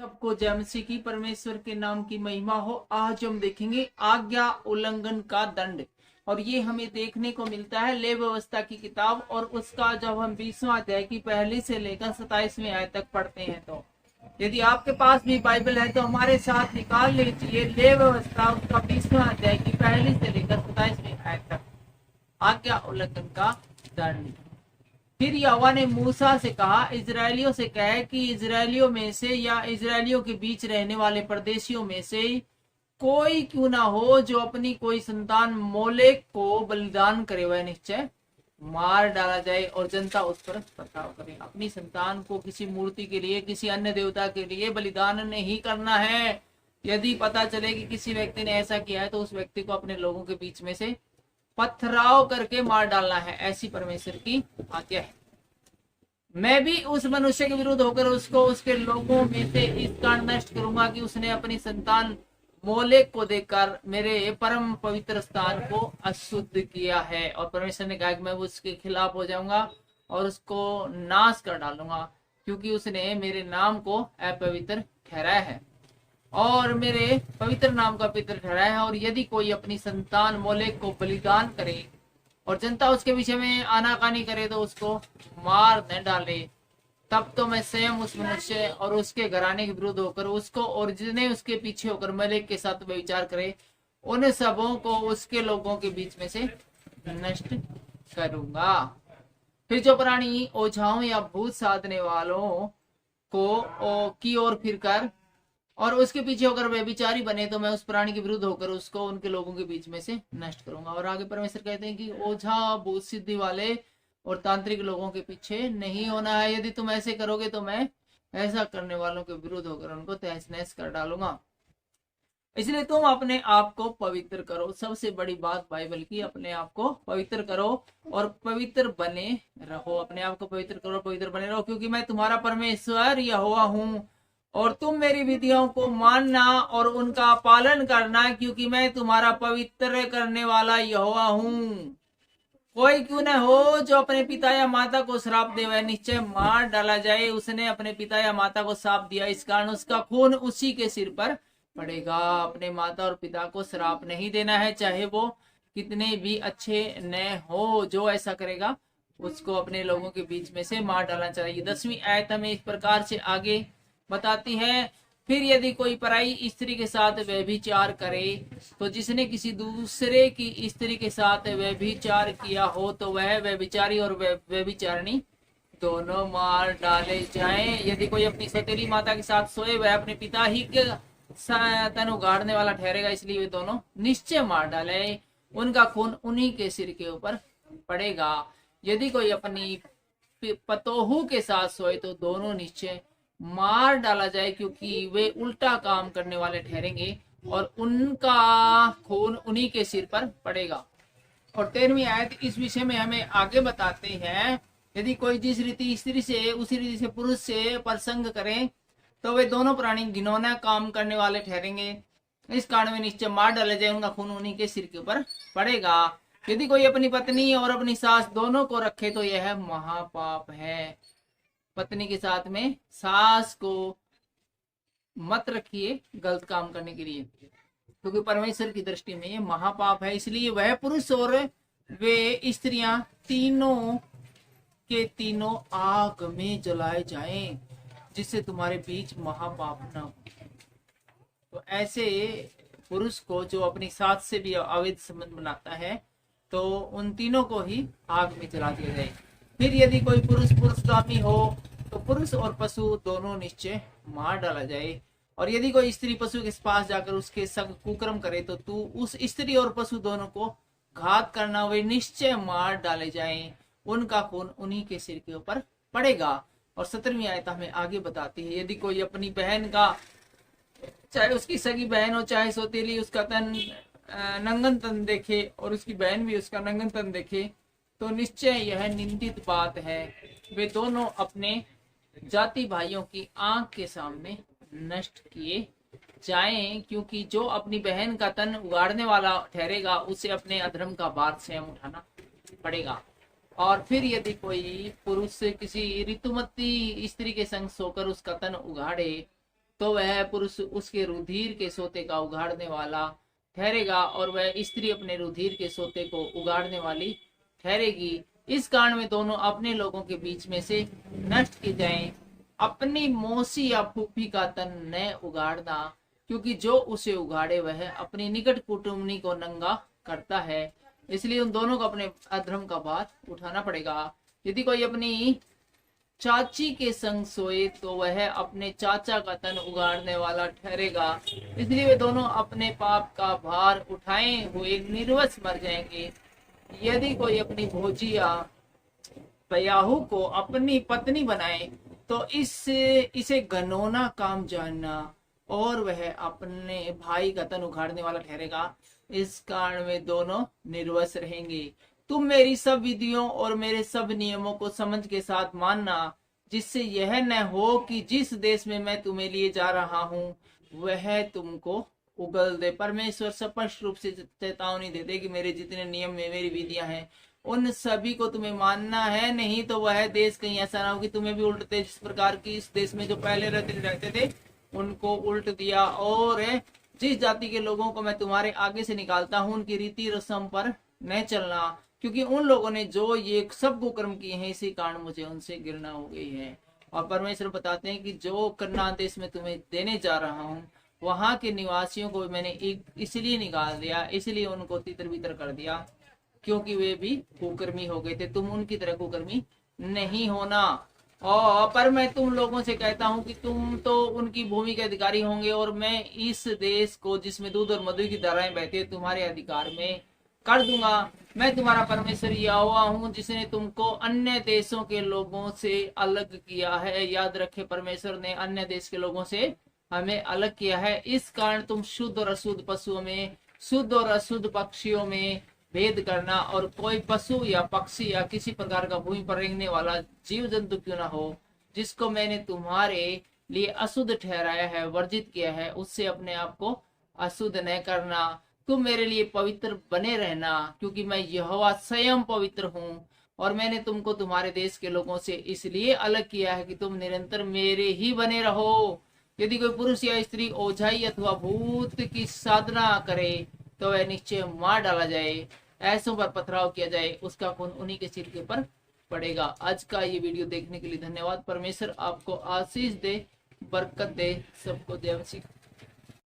सबको जय मसीह की। परमेश्वर के नाम की महिमा हो। आज हम देखेंगे आज्ञा उल्लंघन का दंड, और ये हमें देखने को मिलता है ले व्यवस्था की किताब, और उसका जब हम 20वां अध्याय की पहली से लेकर 27वें आयत तक पढ़ते हैं, तो यदि आपके पास भी बाइबल है तो हमारे साथ निकाल लीजिए ले व्यवस्था उसका 20वां अध्याय की पहली से लेकर 27वें आयत तक, आज्ञा उल्लंघन का दंड। फिर यहोवा ने मूसा से कहा, इजरायलियों से कहे कि इजरायलियों में से या इजरायलियों के बीच रहने वाले परदेशियों में से कोई क्यों ना हो जो अपनी कोई संतान मोलेक को बलिदान करे, वह निश्चय मार डाला जाए और जनता उस पर पथराव करे। अपनी संतान को किसी मूर्ति के लिए, किसी अन्य देवता के लिए बलिदान नहीं करना है। यदि पता चले कि किसी व्यक्ति ने ऐसा किया है तो उस व्यक्ति को अपने लोगों के बीच में से पथराव करके मार डालना है, ऐसी परमेश्वर की आज्ञा है। मैं भी उस मनुष्य के विरुद्ध होकर उसको उसके लोगों में से इस कारण नष्ट करूंगा कि उसने अपनी संतान मोलेक को देखकर मेरे परम पवित्र स्थान को अशुद्ध किया है। और परमेश्वर ने कहा कि मैं उसके खिलाफ हो जाऊंगा और उसको नाश कर डालूंगा, क्योंकि उसने मेरे नाम को अपवित्र ठहराया है और मेरे पवित्र नाम का पवित्र ठहराया है। और यदि कोई अपनी संतान मोलेक को बलिदान करे और जनता उसके विषय में आनाकानी करे तो उसको मार न डाले, तब तो मैं स्वयं उस मनुष्य और उसके घराने के विरुद्ध होकर उसको और जितने उसके पीछे होकर मोलेक के साथ व्यभिचार करे उन सबों को उसके लोगों के बीच में से नष्ट करूंगा। फिर जो प्राणी ओझाओं या भूत साधने वालों को की ओर फिर कर और उसके पीछे होकर व्यभिचारी बने, तो मैं उस प्राणी के विरुद्ध होकर उसको उनके लोगों के बीच में से नष्ट करूंगा। और आगे परमेश्वर कहते हैं कि ओझा भूत सिद्धि वाले और तांत्रिक लोगों के पीछे नहीं होना है। यदि तुम ऐसे करोगे तो मैं ऐसा करने वालों के विरुद्ध होकर उनको तहस नहस कर डालूंगा। इसलिए तुम अपने आप को पवित्र करो। सबसे बड़ी बात बाइबल की, अपने आप को पवित्र करो और पवित्र बने रहो। अपने आप को पवित्र करो, पवित्र बने रहो, क्योंकि मैं तुम्हारा परमेश्वर यहोवा हूँ और तुम मेरी विधियों को मानना और उनका पालन करना, क्योंकि मैं तुम्हारा पवित्र करने वाला यहोवा हूँ। कोई क्यों न हो जो अपने पिता या माता को श्राप दे, वह निश्चय मार डाला जाए। उसने अपने पिता या माता को श्राप दिया, इस कारण उसका खून उसी के सिर पर पड़ेगा। अपने माता और पिता को श्राप नहीं देना है, चाहे वो कितने भी अच्छे न हो। जो ऐसा करेगा उसको अपने लोगों के बीच में से मार डालना चाहिए। 10वीं आयत हमें इस प्रकार से आगे बताती है, फिर यदि कोई पराई स्त्री के साथ व्यभिचार करे, तो जिसने किसी दूसरे की स्त्री के साथ व्यभिचार किया हो तो वह व्यभिचारी और व्यभिचारिणी दोनों मार डाले जाएं। यदि कोई अपनी सौतेली माता के साथ सोए, वह अपने पिता ही के तन उगाड़ने वाला ठहरेगा, इसलिए वे दोनों निश्चय मार डाले। उनका खून उन्हीं के सिर के ऊपर पड़ेगा। यदि कोई अपनी पतोहू के साथ सोए तो दोनों निश्चय मार डाला जाए, क्योंकि वे उल्टा काम करने वाले ठहरेंगे और उनका खून उन्हीं के सिर पर पड़ेगा। और 13वीं आयत इस विषय में हमें आगे बताते हैं, यदि कोई जिस रीति स्त्री से उसी रीति से पुरुष से प्रसंग करे तो वे दोनों प्राणी घिनौना काम करने वाले ठहरेंगे, इस कारण वे निश्चय मार डाले जाए, उनका खून उन्हीं के सिर के ऊपर पड़ेगा। यदि कोई अपनी पत्नी और अपनी सास दोनों को रखे तो यह महापाप है। पत्नी के साथ में सास को मत रखिए गलत काम करने के लिए, क्योंकि परमेश्वर की दृष्टि में ये महापाप है। इसलिए वह पुरुष और वे स्त्रियां तीनों के तीनों आग में जलाए जाएं, जिससे तुम्हारे बीच महापाप न हो। तो ऐसे पुरुष को जो अपनी सास से भी अवैध संबंध बनाता है, तो उन तीनों को ही आग में जला दिया जाए। फिर यदि कोई पुरुष पुरुषगामी हो तो पुरुष और पशु दोनों निश्चय मार डाला जाए। और यदि कोई स्त्री पशु के पास जाकर उसके संग कुकर्म करे तो तू उस स्त्री और पशु दोनों को घात करना, वे निश्चय मार डाले जाएं, उनका खून उन्हीं के सिर के ऊपर पड़ेगा। और 17वीं आयत हमें आगे बताती है, यदि कोई अपनी बहन का, चाहे उसकी सगी बहन हो चाहे सौतेली, उसका तन नंगन तन देखे और उसकी बहन भी उसका नंगन तन देखे, तो निश्चय यह निंदित बात है। वे दोनों अपने जाति भाइयों की आंख के सामने नष्ट किए जाएं, क्योंकि जो अपनी बहन का तन उगाड़ने वाला ठहरेगा उसे अपने अधर्म का भार स्वयं उठाना पड़ेगा। और फिर यदि कोई पुरुष किसी ऋतुमती स्त्री के संग सोकर उसका तन उगाड़े, तो वह पुरुष उसके रुधिर के सोते का उगाड़ने वाला ठहरेगा और वह स्त्री अपने रुधिर के सोते को उगाड़ने वाली ठहरेगी। इस कारण में दोनों अपने लोगों के बीच में से नष्ट की जाएं। अपनी मौसी या फूफी का तन न उगाड़ना, क्योंकि जो उसे उगाड़े वह अपनी निकट कुटुंबनी को नंगा करता है। इसलिए उन दोनों को अपने अधर्म का भार उठाना पड़ेगा। यदि कोई अपनी चाची के संग सोए तो वह अपने चाचा का तन उगाड़ने वाला ठहरेगा। इसलिए वे दोनों अपने पाप का भार उठाए हुए निर्वंश मर जाएंगे। यदि कोई अपनी भोजी या पयाहू को अपनी पत्नी बनाए तो इसे घनौना काम जानना और वह अपने भाई का तन उखाड़ने वाला ठहरेगा। इस कारण वे दोनों निर्वंश रहेंगे। तुम मेरी सब विधियों और मेरे सब नियमों को समझ के साथ मानना, जिससे यह न हो कि जिस देश में मैं तुम्हें लिए जा रहा हूँ वह तुमको उगल दे। परमेश्वर स्पष्ट रूप से चेतावनी देते कि मेरे जितने नियम में मेरी विधियां हैं उन सभी को तुम्हें मानना है, नहीं तो वह देश कहीं ऐसा ना हो कि तुम्हें भी उल्ट दे, जिस प्रकार की इस देश में जो पहले रहते थे उनको उल्ट दिया। और जिस जाति के लोगों को मैं तुम्हारे आगे से निकालता हूँ उनकी रीति रस्म पर न चलना, क्योंकि उन लोगों ने जो ये सब कुकर्म किए हैं इसी कारण मुझे उनसे घृणा हो गई है। और परमेश्वर बताते हैं कि जो कनान देश में तुम्हें देने जा रहा हूँ वहां के निवासियों को मैंने इसलिए निकाल दिया, इसलिए उनको तितर बितर कर दिया, क्योंकि वे भी कुकर्मी हो गए थे। तुम उनकी तरह कुकर्मी नहीं होना। और पर मैं तुम लोगों से कहता हूँ कि तुम तो उनकी भूमि के अधिकारी होंगे और मैं इस देश को जिसमें दूध और मधु की धाराएं बहती है तुम्हारे अधिकार में कर दूंगा। मैं तुम्हारा परमेश्वर यहोवा हूँ जिसने तुमको अन्य देशों के लोगों से अलग किया है। याद रखे, परमेश्वर ने अन्य देश के लोगों से हमें अलग किया है। इस कारण तुम शुद्ध और अशुद्ध पशुओं में, शुद्ध और अशुद्ध पक्षियों में भेद करना, और कोई पशु या पक्षी या किसी प्रकार का भूमि पर रेंगने वाला जीव जंतु क्यों ना हो जिसको मैंने तुम्हारे लिए अशुद्ध ठहराया है, वर्जित किया है, उससे अपने आप को अशुद्ध न करना। तुम मेरे लिए पवित्र बने रहना, क्योंकि मैं यहोवा स्वयं पवित्र हूँ। और मैंने तुमको तुम्हारे देश के लोगों से इसलिए अलग किया है कि तुम निरंतर मेरे ही बने रहो। यदि कोई पुरुष या स्त्री ओझाई अथवा भूत की साधना करे तो वह निश्चय मार डाला जाए, ऐसों पर पथराव किया जाए, उसका खून उन्हीं के सिर के ऊपर पड़ेगा। आज का ये वीडियो देखने के लिए धन्यवाद। परमेश्वर आपको आशीष दे, बरकत दे। सबको जय मसीह।